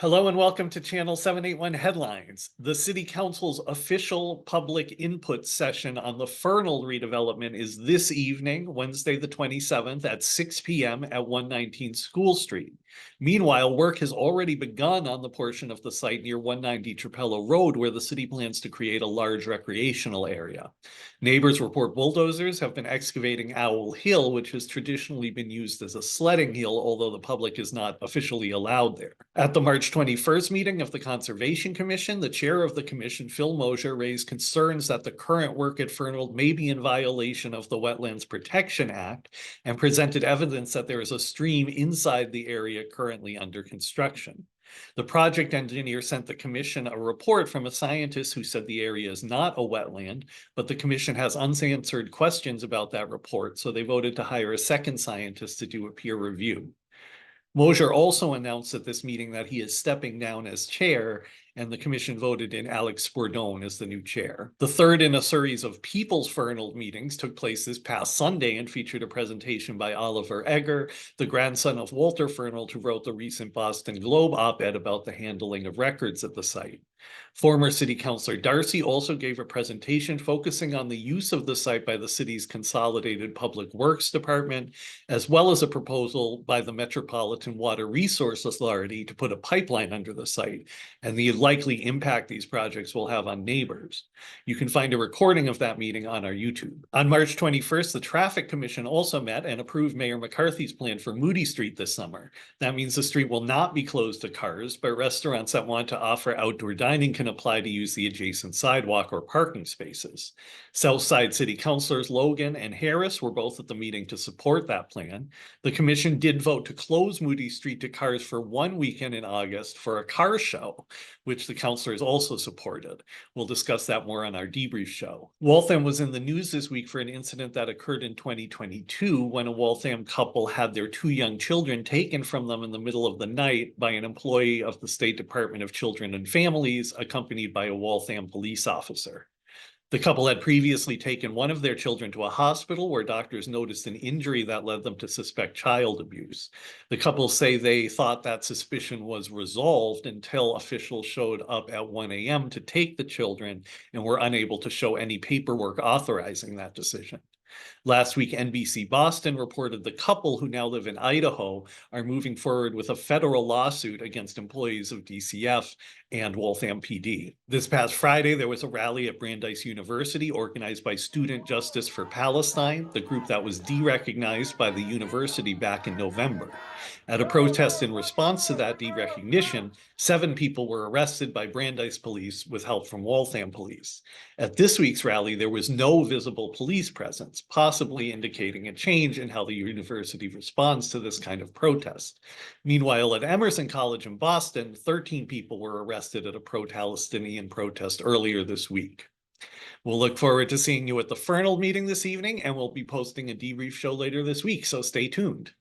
Hello and welcome to Channel 781 Headlines. The City Council's official public input session on the Fernald redevelopment is this evening, Wednesday the 27th at 6 p.m. at 119 School Street. Meanwhile, work has already begun on the portion of the site near 190 Trapelo Road where the city plans to create a large recreational area. Neighbors report bulldozers have been excavating Owl Hill, which has traditionally been used as a sledding hill, although the public is not officially allowed there. At the March 21st meeting of the Conservation Commission, the chair of the commission, Phil Moser, raised concerns that the current work at Fernald may be in violation of the Wetlands Protection Act and presented evidence that there is a stream inside the area currently under construction. The project engineer sent the commission a report from a scientist who said the area is not a wetland, but the commission has unanswered questions about that report, so they voted to hire a second scientist to do a peer review. Moser also announced at this meeting that he is stepping down as chair, and the commission voted in Alex Sbordonne as the new chair. The third in a series of People's Fernald meetings took place this past Sunday and featured a presentation by Oliver Egger, the grandson of Walter Fernald, who wrote the recent Boston Globe op-ed about the handling of records at the site. Former City Councilor Darcy also gave a presentation focusing on the use of the site by the city's Consolidated Public Works Department, as well as a proposal by the Metropolitan Water Resource Authority to put a pipeline under the site and the likely impact these projects will have on neighbors. You can find a recording of that meeting on our YouTube. On March 21st, the Traffic Commission also met and approved Mayor McCarthy's plan for Moody Street this summer. That means the street will not be closed to cars, but restaurants that want to offer outdoor dining can apply to use the adjacent sidewalk or parking spaces. Southside City Councilors Logan and Harris were both at the meeting to support that plan. The commission did vote to close Moody Street to cars for one weekend in August for a car show, which the councilors also supported. We'll discuss that more on our debrief show. Waltham was in the news this week for an incident that occurred in 2022 when a Waltham couple had their two young children taken from them in the middle of the night by an employee of the State Department of Children and Families, accompanied by a Waltham police officer. The couple had previously taken one of their children to a hospital where doctors noticed an injury that led them to suspect child abuse. The couple say they thought that suspicion was resolved until officials showed up at 1 a.m. to take the children and were unable to show any paperwork authorizing that decision. Last week, NBC Boston reported the couple, who now live in Idaho, are moving forward with a federal lawsuit against employees of DCF and Waltham PD. This past Friday, there was a rally at Brandeis University organized by Student Justice for Palestine, the group that was derecognized by the university back in November. At a protest in response to that derecognition, 7 people were arrested by Brandeis police with help from Waltham police. At this week's rally, there was no visible police presence, possibly indicating a change in how the university responds to this kind of protest. Meanwhile, at Emerson College in Boston, 13 people were arrested at a pro-Palestinian protest earlier this week. We'll look forward to seeing you at the Fernald meeting this evening, and we'll be posting a debrief show later this week, so stay tuned.